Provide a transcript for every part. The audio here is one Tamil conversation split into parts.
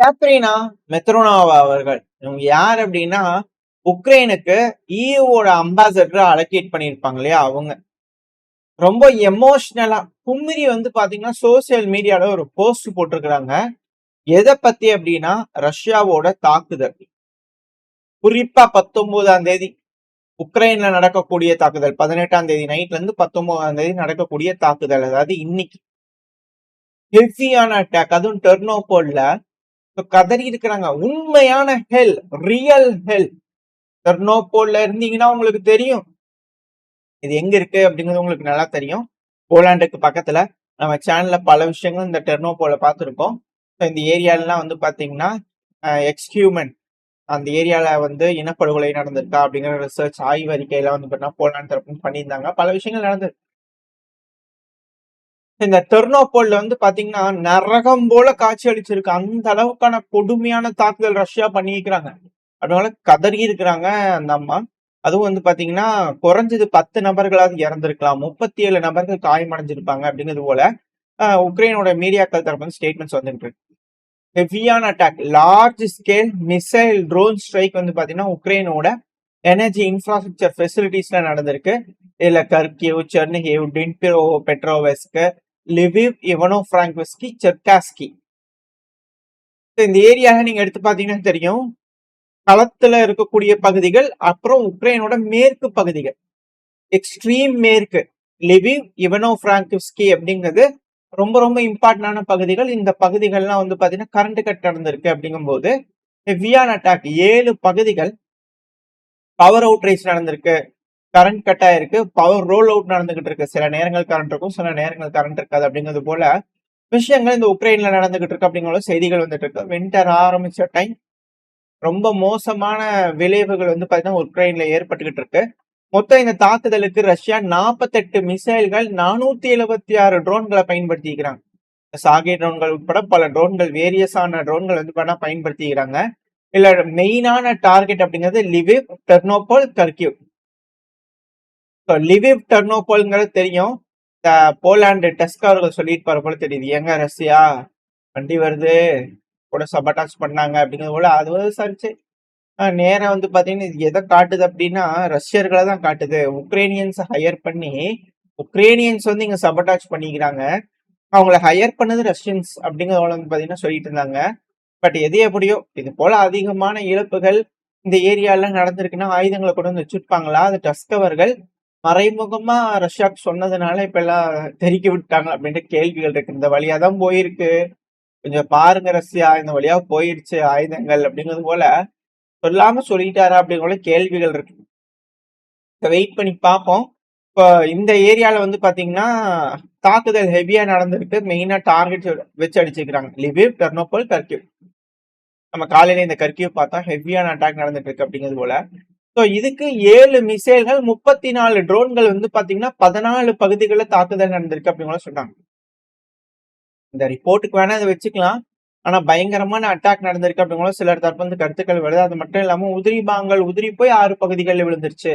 கேத்ரினா மெத்ரோனோவா அவர்கள் இவங்க யார் அப்படின்னா உக்ரைனுக்கு இயூவோட அம்பாசடரா அலோகேட் பண்ணியிருப்பாங்க இல்லையா அவங்க. ரொம்ப எமோஷனலா கும்மிரி பாத்தீங்கன்னா சோசியல் மீடியால ஒரு போஸ்ட் போட்டிருக்கிறாங்க. எதை பத்தி அப்படின்னா ரஷ்யாவோட தாக்குதல், குறிப்பா 19ஆம் தேதி உக்ரைன்ல நடக்கக்கூடிய தாக்குதல், 18ஆம் தேதி நைட்ல இருந்து 19ஆம் தேதி நடக்கக்கூடிய தாக்குதல், அதாவது இன்னைக்கு ஹெவியான அட்டாக், அதுவும் டெர்னோபோல்ல கதறி இருக்கிறாங்க. உண்மையான ஹெல், ரியல் ஹெல். டெர்னோபோல்ல இருந்தீங்கன்னா உங்களுக்கு தெரியும் இது எங்க இருக்கு அப்படிங்கிறது உங்களுக்கு நல்லா தெரியும். போலாண்டுக்கு பக்கத்துல நம்ம சேனல்ல பல விஷயங்கள் இந்த டெர்னோபோல பார்த்துருக்கோம். இந்த ஏரியாலாம் பாத்தீங்கன்னா எக்ஸ்ஹியூமன் அந்த ஏரியால இனப்படுகொலை நடந்திருக்கா அப்படிங்கிற ரிசர்ச் ஆய்வறிக்கையில பார்த்தீங்கன்னா போலாந்து தரப்பு பண்ணியிருந்தாங்க. பல விஷயங்கள் நடந்தது. இந்த டெர்னோபோல்ல பாத்தீங்கன்னா நரகம் போல காட்சி அளிச்சிருக்கு. அந்த அளவுக்கான கொடுமையான தாக்குதல் ரஷ்யா பண்ணிக்கிறாங்க. அதனால கதறி இருக்கிறாங்க அந்த அம்மா. அதுவும் பாத்தீங்கன்னா குறைஞ்சது 10 நபர்களாவது இறந்திருக்கலாம், 37 நபர்கள் காயமடைஞ்சிருப்பாங்க அப்படிங்கிறது போல உக்ரைனோட மீடியாக்கள் தரப்பு ஸ்டேட்மெண்ட்ஸ் வந்துட்டு இருக்கு. ஹெவியான attack, large scale missile drone strike பாத்தீங்கன்னா உக்ரைனோட எனர்ஜி இன்ஃப்ராஸ்ட்ரக்சர் ஃபெசிலிட்டிஸ்ல நடந்திருக்கு. இதுல கர்கிவ், செர்னிஹிவ், டின்பிரோ பெட்ரோவெஸ்க், லிவிவ், இவனோ பிராங்க்விஸ்கி, செர்காஸ்கி இந்த ஏரியாவை நீங்க எடுத்து பாத்தீங்கன்னா தெரியும். களத்துல இருக்கக்கூடிய பகுதிகள், அப்புறம் உக்ரைனோட மேற்கு பகுதிகள், எக்ஸ்ட்ரீம் மேற்கு லிவிவ், இவனோ பிராங்கிவ்ஸ்கி அப்படிங்கிறது ரொம்ப ரொம்ப இம்பார்ட்டன்டான பகுதிகள். இந்த பகுதிகள்லாம் பாத்தீங்கன்னா கரண்ட் கட் நடந்திருக்கு. அப்படிங்கும் போது ஹெவியான அட்டாக், 7 பகுதிகள் பவர் அவுட் ரேஸ் நடந்திருக்கு, கரண்ட் கட் ஆயிருக்கு, பவர் ரோல் அவுட் நடந்துகிட்டு இருக்கு. சில நேரங்கள் கரண்ட் இருக்கும், சில நேரங்கள் கரண்ட் இருக்காது. அப்படிங்கிறது போல விஷயங்கள் இந்த உக்ரைன்ல நடந்துகிட்டு இருக்கு. அப்படிங்கிற செய்திகள் வந்துட்டு இருக்கு. வின்டர் ஆரம்பிச்ச டைம், ரொம்ப மோசமான விளைவுகள் பாத்தீங்கன்னா உக்ரைன்ல ஏற்பட்டுக்கிட்டு இருக்கு. மொத்தம் இந்த தாக்குதலுக்கு ரஷ்யா 48 மிசைல்கள், 476 ட்ரோன்களை பயன்படுத்திக்கிறாங்க. சாகே ட்ரோன்கள் உட்பட பல ட்ரோன்கள், வேரியஸான ட்ரோன்கள் பயன்படுத்திக்கிறாங்க. இல்ல மெயினான டார்கெட் அப்படிங்கிறது லிவிவ், டெர்னோபோல், கர்கிவ். லிவிவ் டெர்னோபோல்ங்கிறது தெரியும். போலாண்டு டஸ்க் அவர்கள் சொல்லிட்டு போல தெரியுது. எங்க ரஷ்யா வண்டி வருது கூட சபட்டாச் பண்ணாங்க அப்படிங்கிறது போல அது சரிச்சு நேரம் பாத்தீங்கன்னா இது எதை காட்டுது அப்படின்னா ரஷ்யர்களை தான் காட்டுது. உக்ரைனியன்ஸ் ஹையர் பண்ணி உக்ரைனியன்ஸ் இங்க சபட்டாச் பண்ணிக்கிறாங்க. அவங்கள ஹையர் பண்ணது ரஷ்யன்ஸ் அப்படிங்கிறத பாத்தீங்கன்னா சொல்லிட்டு இருந்தாங்க. பட் எது எப்படியோ இது போல அதிகமான இழப்புகள் இந்த ஏரியால நடந்திருக்குன்னா ஆயுதங்களை கொண்டு வச்சிருப்பாங்களா? அது டஸ்க் அவர்கள் மறைமுகமா ரஷ்யாவுக்கு சொன்னதுனால இப்ப எல்லாம் தெரிக்க விட்டாங்க அப்படின்ற கேள்விகள் இருக்கு. இந்த வழியாதான் போயிருக்கு, கொஞ்சம் பாருங்க ரஷ்யா, இந்த வழியா போயிருச்சு ஆயுதங்கள் அப்படிங்கிறது போல சொல்லாம சொல்லிட்டாரா அப்படிங்கிற கேள்விகள் இருக்கு. வெயிட் பண்ணி பார்ப்போம். இப்போ இந்த ஏரியால பாத்தீங்கன்னா தாக்குதல் ஹெவியா நடந்திருக்கு. மெயினா டார்கெட் வச்சு அடிச்சுக்கிறாங்க. Lviv, டெர்னோபோல், Kharkiv. நம்ம காலையில இந்த கர்கிவ் பார்த்தா ஹெவியான அட்டாக் நடந்துட்டு இருக்கு அப்படிங்கிறது போல. ஸோ இதுக்கு 7 மிசைல்கள், 34 ட்ரோன்கள் பாத்தீங்கன்னா 14 பகுதிகளில் தாக்குதல் நடந்திருக்கு அப்படிங்கிற சொன்னாங்க. இந்த ரிப்போர்ட்டுக்கு வேணா இதை வச்சுக்கலாம். ஆனா பயங்கரமான அட்டாக் நடந்திருக்கு அப்படிங்கிற சிலர் தரப்பு கருத்துக்கள் வருது. அது மட்டும் இல்லாம உதிரி பாங்கள் உதிரி போய் 6 பகுதிகளில் விழுந்துருச்சு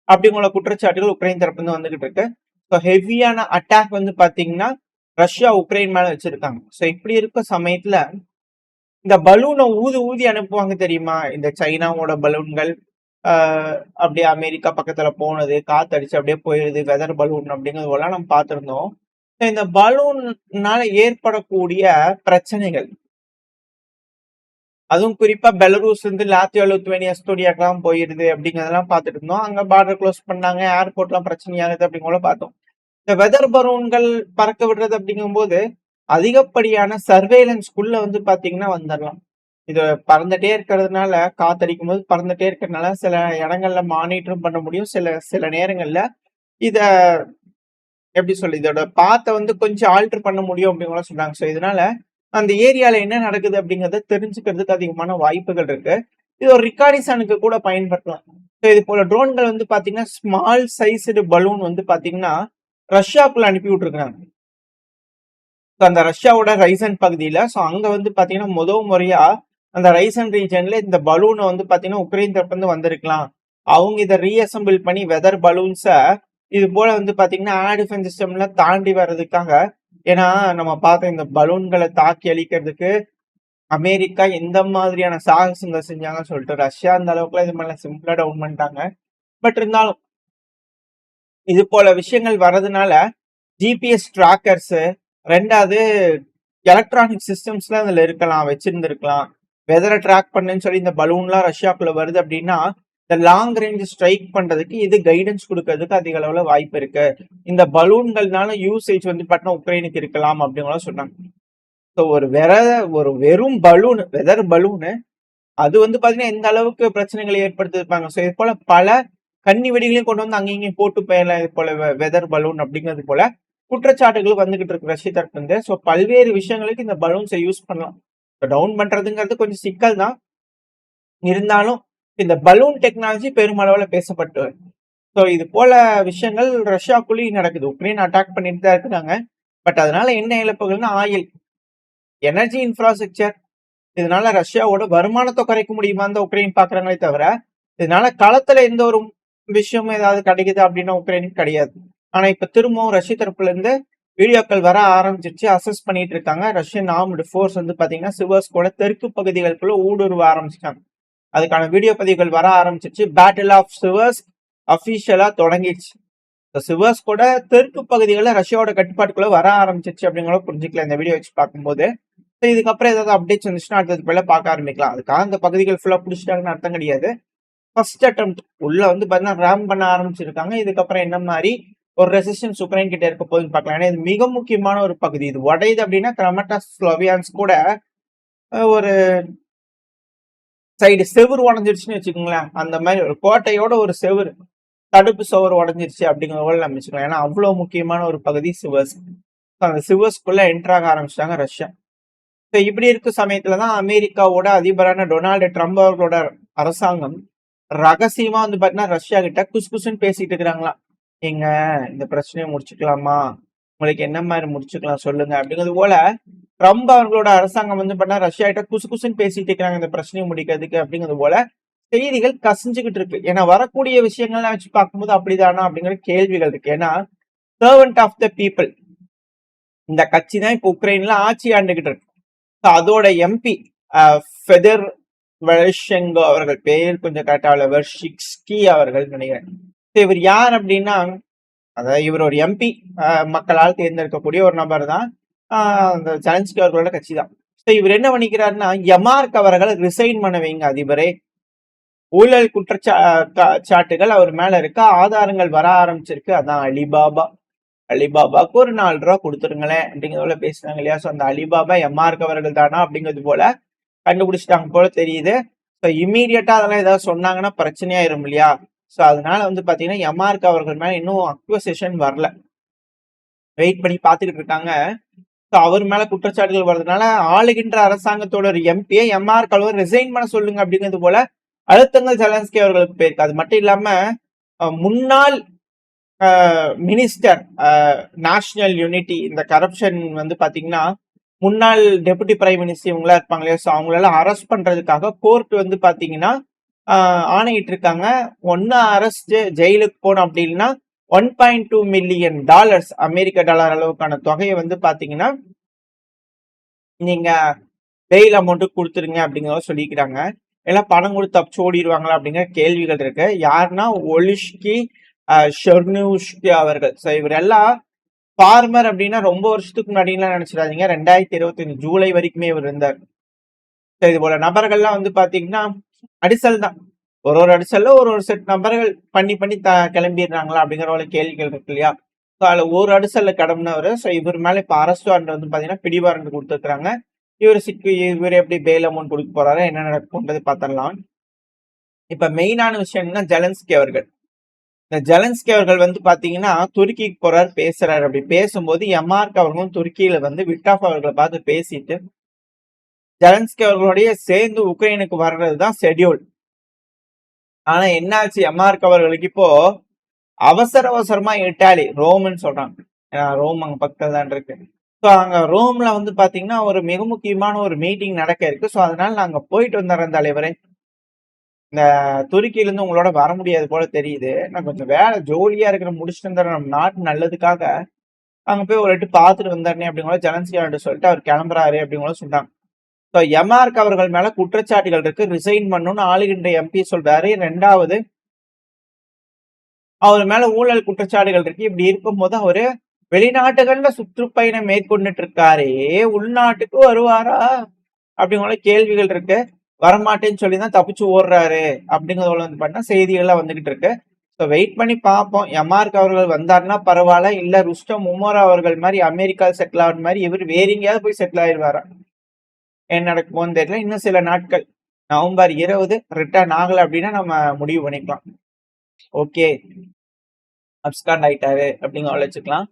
அப்படிங்கிற குற்றச்சாட்டுகள் உக்ரைன் தரப்பு வந்துகிட்டு இருக்கு. ஸோ ஹெவியான அட்டாக் பாத்தீங்கன்னா ரஷ்யா உக்ரைன் மேல வச்சிருக்காங்க. ஸோ இப்படி இருக்க சமயத்துல இந்த பலூனை ஊதி அனுப்புவாங்க தெரியுமா? இந்த சைனாவோட பலூன்கள் அப்படியே அமெரிக்கா பக்கத்துல போனது, காத்தடிச்சு அப்படியே போயிருது, வெதர் பலூன் அப்படிங்கிறது எல்லாம் நம்ம பார்த்திருந்தோம். இந்த பலூன்னால ஏற்படக்கூடிய பிரச்சனைகள், அதுவும் குறிப்பா பெலரூஸ் லாத்தியோ லித்துவேனியா எஸ்டோனியாக்கெல்லாம் போயிருது அப்படிங்கிறதெல்லாம் பார்த்துட்டு இருந்தோம். அங்க பார்டர் க்ளோஸ் பண்ணாங்க, ஏர்போர்ட் எல்லாம் பிரச்சனையாகுது அப்படிங்கிற பார்த்தோம். இந்த வெதர் பலூன்கள் பறக்க விடுறது அப்படிங்கும் போது அதிகப்படியான சர்வேலன்ஸ்குள்ள பாத்தீங்கன்னா வந்துடலாம். இது பறந்துட்டே இருக்கிறதுனால, காத்தடிக்கும் போது பறந்துட்டே இருக்கிறதுனால சில இடங்கள்ல மானிட்டரும் பண்ண முடியும். சில நேரங்கள்ல இத எப்படி சொல்லு இதோட பாத்த கொஞ்சம் ஆல்டர் பண்ண முடியும் அப்படிங்கிற சொல்றாங்க. ஸோ இதனால அந்த ஏரியால என்ன நடக்குது அப்படிங்கறத தெரிஞ்சுக்கிறதுக்கு அதிகமான வாய்ப்புகள் இருக்கு. இது ஒரு ரிகார்டிசனுக்கு கூட பயன்படுத்தலாம். ஸோ இது போல ட்ரோன்கள் பாத்தீங்கன்னா ஸ்மால் சைஸ்டு பலூன் பாத்தீங்கன்னா ரஷ்யாவுக்குள்ள அனுப்பி விட்டுருக்காங்க. அந்த ரஷ்யாவோட ரைசன் பகுதியில. ஸோ அங்க பாத்தீங்கன்னா முதல் முறையா அந்த ரைசன் ரீஜன்ல இந்த பலூனை பாத்தீங்கன்னா உக்ரைன் தரப்பு வந்திருக்கலாம். அவங்க இதை ரீஅசம்பிள் பண்ணி வெதர் பலூன்ஸ இது போல பாத்தீங்கன்னா ஏர் டிஃபென்ஸ் சிஸ்டம்ல தாண்டி வர்றதுக்காக, ஏன்னா நம்ம பார்த்த இந்த பலூன்களை தாக்கி அழிக்கிறதுக்கு அமெரிக்கா எந்த மாதிரியான சாகசங்கள் செஞ்சாங்கன்னு சொல்லிட்டு. ரஷ்யா அந்த அளவுக்குலாம் இது பண்ணல. சிம்பிளா டவுன் பண்ணிட்டாங்க. பட் இருந்தாலும் இது போல விஷயங்கள் வர்றதுனால ஜிபிஎஸ் ட்ராக்கர்ஸ், 2வது எலக்ட்ரானிக் சிஸ்டம்ஸ்லாம் அதுல இருக்கலாம், வச்சிருந்திருக்கலாம். வெதரை ட்ராக் பண்ணுன்னு சொல்லி இந்த பலூன்லாம் ரஷ்யாக்குள்ள வருது அப்படின்னா, இந்த லாங் ரேஞ்ச் ஸ்ட்ரைக் பண்றதுக்கு இது கைடன்ஸ் கொடுக்கறதுக்கு அதிக அளவுல வாய்ப்பு இருக்கு. இந்த பலூன்கள்னால யூசேஜ் வந்து பார்த்தீங்கன்னா உக்ரைனுக்கு இருக்கலாம் அப்படிங்கலாம் சொன்னாங்க. ஸோ ஒரு வெறும் பலூன், வெதர் பலூனு அது வந்து பாத்தீங்கன்னா எந்த அளவுக்கு பிரச்சனைகளை ஏற்படுத்திருப்பாங்க. ஸோ இது போல பல கன்னி வெடிகளையும் கொண்டு வந்து அங்கேயும் இங்கேயும் போட்டு போயிடலாம். இது போல வெதர் பலூன் அப்படிங்கிறது போல குற்றச்சாட்டுகள் வந்துகிட்டு இருக்கு ரஷ்ய தரப்பு இருந்து. ஸோ பல்வேறு விஷயங்களுக்கு இந்த பலூன்ஸை யூஸ் பண்ணலாம். டவுன் பண்றதுங்கிறது கொஞ்சம் சிக்கல் தான். இருந்தாலும் இந்த பலூன் டெக்னாலஜி பெருமளவுல பேசப்பட்டு ஸோ இது போல விஷயங்கள் ரஷ்யாக்குள்ளேயும் நடக்குது. உக்ரைன் அட்டாக் பண்ணிட்டு தான் இருக்கிறாங்க. பட் அதனால என்ன இழப்புகள்னா ஆயில், எனர்ஜி இன்ஃப்ராஸ்ட்ரக்சர், இதனால ரஷ்யாவோட வருமானத்தை குறைக்க முடியுமான்னு தான் உக்ரைன் பாக்குறாங்களே தவிர, இதனால களத்துல எந்த ஒரு விஷயமும் ஏதாவது கிடைக்குது அப்படின்னா உக்ரைனுக்கு கிடையாது. ஆனா இப்ப திரும்பவும் ரஷ்ய தரப்புல இருந்து வீடியோக்கள் வர ஆரம்பிச்சிருச்சு. அசஸ் பண்ணிட்டு இருக்காங்க. ரஷ்யன் ஆர்ம்டு ஃபோர்ஸ் வந்து பாத்தீங்கன்னா சிவர்ஸ்கோட தெற்கு பகுதிகளுக்குள்ள ஊடுருவ ஆரம்பிச்சிட்டாங்க. அதுக்கான வீடியோ பதிவுகள் வர ஆரம்பிச்சிருச்சு. Battle of சிவர்ஸ் அபிஷியலா தொடங்கிடுச்சு. சிவர்ஸ் கூட தெற்கு பகுதிகளில் ரஷ்யாவோட கட்டுப்பாட்டுக்குள்ள வர ஆரம்பிச்சிருச்சு அப்படிங்கிறத புரிஞ்சுக்கலாம் இந்த வீடியோ வச்சு பார்க்கும்போது. இதுக்கப்புறம் ஏதாவது அப்டேட்ஸ் வந்துச்சுன்னா அடுத்தது போல பார்க்க ஆரம்பிக்கலாம். அதுக்காக அந்த பகுதிகள் ஃபுல்லா பிடிச்சிட்டாங்கன்னு அர்த்தம் கிடையாது. ஃபர்ஸ்ட் அட்டெம்ப்ட் உள்ள வந்து பார்த்தீங்கன்னா ரேம் பண்ண ஆரம்பிச்சிருக்காங்க. இதுக்கப்புறம் என்ன மாதிரி ஒரு ரெசிஸ்டன்ஸ் உக்ரைன் கிட்ட இருக்க போகுதுன்னு பார்க்கலாம். ஏன்னா இது மிக முக்கியமான ஒரு பகுதி. இது உடையுது அப்படின்னா கிரமட்டாஸ் ஸ்லோவியான்ஸ் கூட ஒரு சைடு செவுரு உடஞ்சிருச்சுன்னு வச்சுக்கோங்களேன். அந்த மாதிரி ஒரு கோட்டையோட ஒரு செவுரு, தடுப்பு சுவர் உடஞ்சிருச்சு அப்படிங்கிற போல நம்ம வச்சுக்கலாம். ஏன்னா அவ்வளவு முக்கியமான ஒரு பகுதி சிவர்ஸ். அந்த சிவர்ஸ்குள்ள என்டர் ஆக ஆரம்பிச்சிட்டாங்க ரஷ்யா. இப்படி இருக்க சமயத்துலதான் அமெரிக்காவோட அதிபரான டொனால்டு ட்ரம்ப் அவர்களோட அரசாங்கம் ரகசியமா வந்து பாத்தீங்கன்னா ரஷ்யா கிட்ட குசுன்னு பேசிட்டு இருக்கிறாங்களா. எங்க இந்த பிரச்சனையை முடிச்சுக்கலாமா, உங்களுக்கு என்ன மாதிரி முடிச்சுக்கலாம் சொல்லுங்க அப்படிங்கிறது போல ட்ரம்ப் அவர்களோட அரசாங்கம் வந்து பார்த்தா ரஷ்யா கிட்ட குசுன்னு பேசிட்டு இருக்கிறாங்க இந்த பிரச்சனையை முடிக்கிறதுக்கு அப்படிங்கிறது போல செய்திகள் கசிஞ்சுக்கிட்டு இருக்கு. ஏன்னா வரக்கூடிய விஷயங்கள்லாம் வச்சு பார்க்கும்போது அப்படிதானா அப்படிங்கிற கேள்விகள் இருக்கு. ஏன்னா சர்வன்ட் ஆஃப் த பீப்புள் இந்த கட்சி தான் இப்ப உக்ரைன்ல ஆட்சி ஆண்டுகிட்டு இருக்கு. அதோட எம்பி ஃபெதர் வெர்ஷெங்கோ அவர்கள், பேர் கொஞ்சம் கரெக்டா வெர்ஷிக்ஸ்கி அவர்கள் நினைக்கிறேன். இவர் யார் அப்படின்னா, அதாவது இவர் ஒரு எம்பி, மக்களால் தேர்ந்தெடுக்கக்கூடிய ஒரு நபர் தான். அந்த ஜெலன்ஸ்கி அவர்களோட கட்சி தான். இவர் என்ன பண்ணிக்கிறாருன்னா, யமார்க் அவர்கள் ரிசைன் பண்ண வைங்க அதிபரே, ஊழல் குற்றச்சாட்டுகள் அவர் மேல இருக்க ஆதாரங்கள் வர ஆரம்பிச்சிருக்கு. அதான் அலிபாபாக்கு ஒரு $4 கொடுத்துருங்களேன் அப்படிங்கிறத பேசுறாங்க இல்லையா. ஸோ அந்த அலிபாபா எம்ஆர்க் அவர்கள் தானா அப்படிங்கிறது போல கண்டுபிடிச்சிட்டாங்க போல தெரியுது. ஸோ இம்மீடியட்டா அதெல்லாம் ஏதாவது சொன்னாங்கன்னா பிரச்சனையாயிரும் இல்லையா. ஸோ அதனால வந்து பாத்தீங்கன்னா எம்ஆர்க் அவர்கள் மேல இன்னும் அக்வசேஷன் வரல, வெயிட் பண்ணி பார்த்துக்கிட்டு இருக்காங்க. ஸோ அவர் மேல குற்றச்சாட்டுகள் வர்றதுனால ஆளுகின்ற அரசாங்கத்தோட ஒரு எம்பியை எம்ஆர்க் அவர் ரிசைன் பண்ண சொல்லுங்க அப்படிங்கிறது போல அழுத்தங்கள் ஜெலன்ஸ்கி அவர்களுக்கு போயிருக்கு. அது மட்டும் இல்லாம முன்னாள் மினிஸ்டர் நேஷனல் யூனிட்டி, இந்த கரப்ஷன் வந்து பாத்தீங்கன்னா முன்னாள் டெபுட்டி பிரைம் மினிஸ்டர் இவங்களா இருப்பாங்க இல்லையா. ஸோ அவங்களெல்லாம் அரெஸ்ட் பண்றதுக்காக கோர்ட் வந்து பாத்தீங்கன்னா ஆணையிட்டு இருக்காங்க. ஒன்னு அரெஸ்ட் ஜெயிலுக்கு போனோம் அப்படின்னா $1.2 மில்லியன் அமெரிக்க டாலர் அளவுக்கான தொகையை வந்து பாத்தீங்கன்னா நீங்க பெயில் அமௌண்ட் கொடுத்துருங்க அப்படிங்கிறத சொல்லிக்கிறாங்க. எல்லாம் பணம் கொடுத்து தப்பிச்சு ஓடிடுவாங்களா அப்படிங்கிற கேள்விகள் இருக்கு. யாருன்னா ஒலிஷ்கி ஷெர்னுஷ்கி அவர்கள். ஸோ இவர் எல்லாம் ஃபார்மர் அப்படின்னா ரொம்ப வருஷத்துக்கு முன்னாடிலாம் நினைச்சிடாதீங்க. 2025 ஜூலை வரைக்குமே இவர் இருந்தார். இது போல நபர்கள்லாம் வந்து பாத்தீங்கன்னா அடிசல் தான். ஒரு அடிசல்ல ஒரு செட் நபர்கள் பண்ணி கிளம்பிடுறாங்களா அப்படிங்கிற ஒரு கேள்விகள் இருக்கு இல்லையா. ஸோ அதுல ஒரு அடிசல்ல கடமைனவர். ஸோ இவர் மேல இப்ப அரஸ்ட் வாரண்ட் வந்து பாத்தீங்கன்னா பிடிவாரண்ட் கொடுத்துருக்காங்க. இவர் எப்படி பெயில் அமௌண்ட் கொடுக்க போறாரு, என்ன நடக்கும்ன்றது பார்த்தரலாம். இப்ப மெயினான விஷயம் என்னன்னா ஜெலன்ஸ்கி அவர்கள். இந்த ஜெலன்ஸ்கி அவர்கள் வந்து பாத்தீங்கன்னா துருக்கிக்கு போறாரு, பேசுறாரு. அப்படி பேசும்போது எம்ஆர்க் அவர்களும் துருக்கியில வந்து விட்டாஃப் அவர்களை பார்த்து பேசிட்டு ஜெலன்ஸ்கி அவர்களுடைய சேர்ந்து உக்ரைனுக்கு வர்றதுதான் ஷெட்யூல். ஆனா என்னாச்சு, எம்ஆர்க் அவர்களுக்கு இப்போ அவசரமா இட்டாலி ரோம்னு சொல்றாங்க. ரோம் அங்க பக்கத்துல தான் இருக்கு. ஸோ அங்க ரோம்ல வந்து பாத்தீங்கன்னா ஒரு மிக முக்கியமான ஒரு மீட்டிங் நடக்க இருக்கு. ஸோ அதனால நாங்க போயிட்டு வந்துடுறேன் தலைவரே, இந்த துருக்கியிலிருந்து உங்களோட வர முடியாது போல தெரியுது, நான் கொஞ்சம் வேலை ஜோலியா இருக்கிற முடிச்சுட்டு வந்துடுறேன், நம்ம நாட்டு நல்லதுக்காக அங்க போய் ஒரு எட்டு பார்த்துட்டு வந்துடுறேன் அப்படிங்கிற ஜெலன்ஸ்கி சொல்லிட்டு அவர் கிளம்புறாரு அப்படிங்கிற சொன்னாங்க. ஸோ எமார்க் அவர்கள் மேல குற்றச்சாட்டுகள் இருக்கு, ரிசைன் பண்ணணும்னு ஆளுகின்ற எம்பி சொல்றாரு. 2வது அவர் மேல ஊழல் குற்றச்சாட்டுகள் இருக்கு. இப்படி இருக்கும்போது அவரு வெளிநாட்டுகள்ல சுற்றுப்பயணம் மேற்கொண்டுட்டு இருக்காரே, உள்நாட்டுக்கு வருவாரா அப்படிங்கிற கேள்விகள் இருக்கு. வரமாட்டேன்னு சொல்லி தான் தப்பிச்சு ஓடுறாரு அப்படிங்கிறத வந்து பார்த்தா செய்திகள்லாம் வந்துகிட்டு இருக்கு. ஸோ வெயிட் பண்ணி பார்ப்போம். எமார்க் அவர்கள் வந்தாருன்னா பரவாயில்ல, இல்ல ருஸ்டம் உமர் அவர்கள் மாதிரி அமெரிக்கா செட்டில் ஆகிற மாதிரி இவர் வேற எங்கேயாவது போய் செட்டில் ஆயிடுவாரா, என்ன நடக்குமோன்னு தெரியல. இன்னும் சில நாட்கள் நவம்பர் 20 ரிட்டர்ன் ஆகல அப்படின்னா நம்ம முடிவு பண்ணிக்கலாம். ஓகே, அப்ஸ்காண்ட் ஆயிட்டாரு அப்படிங்கிற வச்சுக்கலாம்.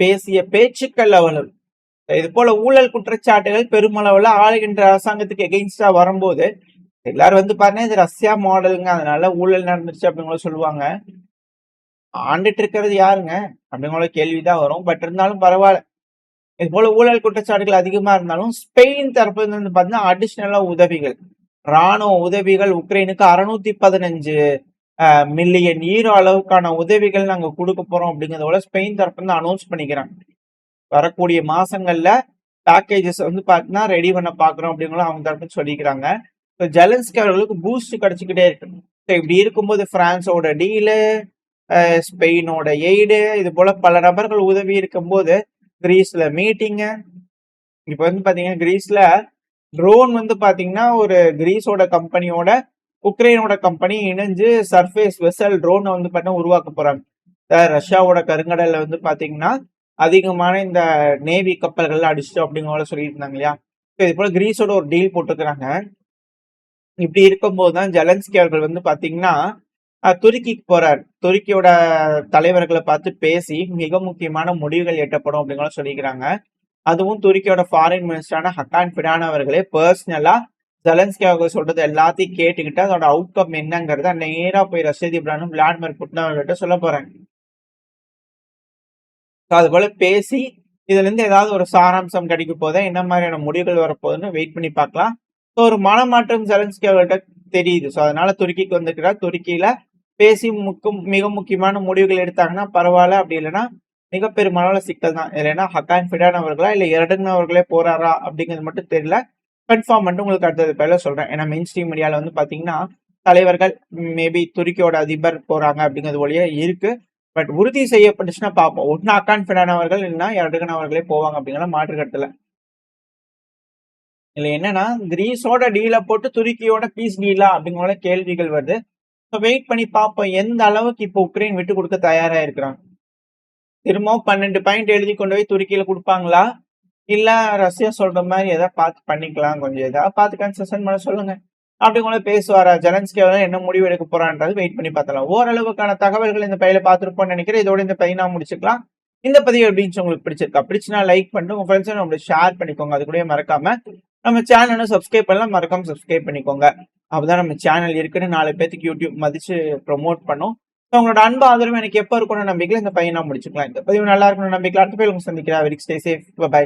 பேசிய பேச்சுக்கள் அவ்வளவு. இது போல ஊழல் குற்றச்சாட்டுகள் பெருமளவுல ஆளுகின்ற அரசாங்கத்துக்கு எகெயின்ஸ்டா வரும்போது எல்லாரும் வந்து பாருங்க இது ரஷ்யா மாடலுங்க, அதனால ஊழல் நடந்துருச்சு அப்படிங்கிற சொல்லுவாங்க. ஆண்டுட்டு இருக்கிறது யாருங்க அப்படிங்கிற கேள்விதான் வரும். பட் இருந்தாலும் பரவாயில்ல. இது போல ஊழல் குற்றச்சாட்டுகள் அதிகமா இருந்தாலும் ஸ்பெயின் தரப்புல இருந்து பார்த்தீங்கன்னா அடிஷனலா உதவிகள், ராணுவ உதவிகள் உக்ரைனுக்கு 615 மில்லியன் ஈரோ அளவுக்கான உதவிகள் நாங்க கொடுக்க போறோம் அப்படிங்கறத ஸ்பெயின் தரப்புல இருந்து அனௌன்ஸ் பண்ணிக்கிறாங்க. வரக்கூடிய மாசங்கள்ல பேக்கேஜஸ் வந்து பாத்தீங்கன்னா ரெடி பண்ண பாக்குறோம் அப்படிங்களும் அவங்க தரப்புன்னு சொல்லிக்கிறாங்க. ஜெலன்ஸ்கி அவர்களுக்கு பூஸ்ட் கிடைச்சிக்கிட்டே இருக்கு. இப்படி இருக்கும்போது பிரான்ஸோட டீலு, ஸ்பெயினோட எய்டு, இது போல பல நபர்கள் உதவி இருக்கும்போது கிரீஸ்ல மீட்டிங்கு. இப்ப வந்து பாத்தீங்கன்னா கிரீஸ்ல ட்ரோன் வந்து பாத்தீங்கன்னா ஒரு கிரீஸோட கம்பெனியோட உக்ரைனோட கம்பெனி இணைஞ்சு சர்ஃபேஸ் வெசல் ட்ரோனை வந்து பாத்தீங்கன்னா உருவாக்க போறாங்க. ரஷ்யாவோட கருங்கடல்ல வந்து பாத்தீங்கன்னா அதிகமான இந்த நேவி கப்பல்கள் அடிச்சிட்டோம் அப்படிங்கிற சொல்லிட்டு இருந்தாங்க இல்லையா. இது போல கிரீஸோட ஒரு டீல் போட்டுக்கிறாங்க. இப்படி இருக்கும்போதுதான் ஜெலன்ஸ்கி அவர்கள் வந்து பாத்தீங்கன்னா துருக்கிக்கு போறாரு. துருக்கியோட தலைவர்களை பார்த்து பேசி மிக முக்கியமான முடிவுகள் எட்டப்படும் அப்படிங்கிற சொல்லிக்கிறாங்க. அதுவும் துருக்கியோட ஃபாரின் மினிஸ்டரான ஹக்கான் ஃபிடான் அவர்களே பர்சனலா ஜெலன்ஸ்கி அவர்கள் சொல்றது எல்லாத்தையும் கேட்டுக்கிட்டு அதோட அவுட்கம் என்னங்கிறத நேரா போய் ரஷ்ய அதிபரான விளாடிமிர் புட்டின் அவர்கிட்ட சொல்ல போறாங்க. அது போல பேசி இதுல இருந்து ஏதாவது ஒரு சாராம்சம் கிடைக்க போதா, என்ன மாதிரியான முடிவுகள் வரப்போகுதுன்னு வெயிட் பண்ணி பார்க்கலாம். ஸோ ஒரு மனமாற்றம் ஜெலன்ஸ்கி அவர்கிட்ட தெரியுது. ஸோ அதனால துருக்கிக்கு வந்துக்கிறார். துருக்கியில பேசி மிக முக்கியமான முடிவுகள் எடுத்தாங்கன்னா பரவாயில்ல, அப்படி இல்லைன்னா மிக பெருமளவுல சிக்கல் தான். இல்லைன்னா ஹக்கான் ஃபிடான் அவர்களா இல்ல எர்டகன் அவர்களே போறாரா அப்படிங்கிறது மட்டும் தெரியல. கன்ஃபார்ம் பண்ணிட்டு உங்களுக்கு அடுத்தது பேர்ல சொல்றேன். ஏன்னா மெயின் ஸ்ட்ரீம் மீடியால வந்து பாத்தீங்கன்னா தலைவர்கள் மேபி துருக்கியோட அதிபர் போறாங்க அப்படிங்கிறது வழியா இருக்கு. பட் உறுதி செய்யப்பட்டுச்சுன்னா பார்ப்போம். ஒன்னு ஹக்கான் ஃபிடான் அவர்கள் இல்லைன்னா எர்டகன் அவர்களே போவாங்க அப்படிங்கிற மாற்று கருத்துல. இல்ல என்னன்னா கிரீஸோட டீல போட்டு துருக்கியோட பீஸ் டீலா அப்படிங்கிற கேள்விகள் வருது. வெயிட் பண்ணி பார்ப்போம் எந்த அளவுக்கு இப்போ உக்ரைன் விட்டு கொடுக்க தயாரா இருக்கிறாங்க. திரும்பவும் 12 பாயிண்ட் எழுதி கொண்டு போய் துருக்கியில கொடுப்பாங்களா, இல்ல ரஷ்யா சொல்ற மாதிரி எதாவது பார்த்து பண்ணிக்கலாம், கொஞ்சம் ஏதாவது பார்த்து கன்செஷன் பண்ண சொல்லுங்க அப்படிங்கிற பேசுவாரா ஜெலன்ஸ்கி என்ன முடிவு எடுக்க போறான்றது வெயிட் பண்ணி பார்த்தலாம். ஓரளவுக்கான தகவல்கள் இந்த பையில பார்த்துருப்போம்னு நினைக்கிறேன். இதோட இந்த பையனா முடிச்சுக்கலாம். இந்த பதிவு எப்படின்னு உங்களுக்கு பிடிச்சிருக்கா? பிடிச்சுனா லைக் பண்ணிட்டு உங்க ஃப்ரெண்ட்ஸ் நம்மளுக்கு ஷேர் பண்ணிக்கோங்க. அது கூட மறக்காம நம்ம சேனலை சப்ஸ்கிரைப் பண்ணலாம், மறக்காம சப்ஸ்கிரைப் பண்ணிக்கோங்க. அப்பதான் நம்ம சேனல் இருக்குன்னு 4 பேத்துக்கு யூடியூப் மதிச்சு ப்ரொமோட் பண்ணும். உங்களோட அன்பு ஆதரவு எனக்கு எப்ப இருக்கணும் நம்பிக்கையில இந்த பையனா முடிச்சுக்கலாம். இந்த பதிவு நல்லா இருக்கணும் நம்பிக்கை. அடுத்த பேர் உங்க சந்திக்கிறேன். Very stay safe. பை.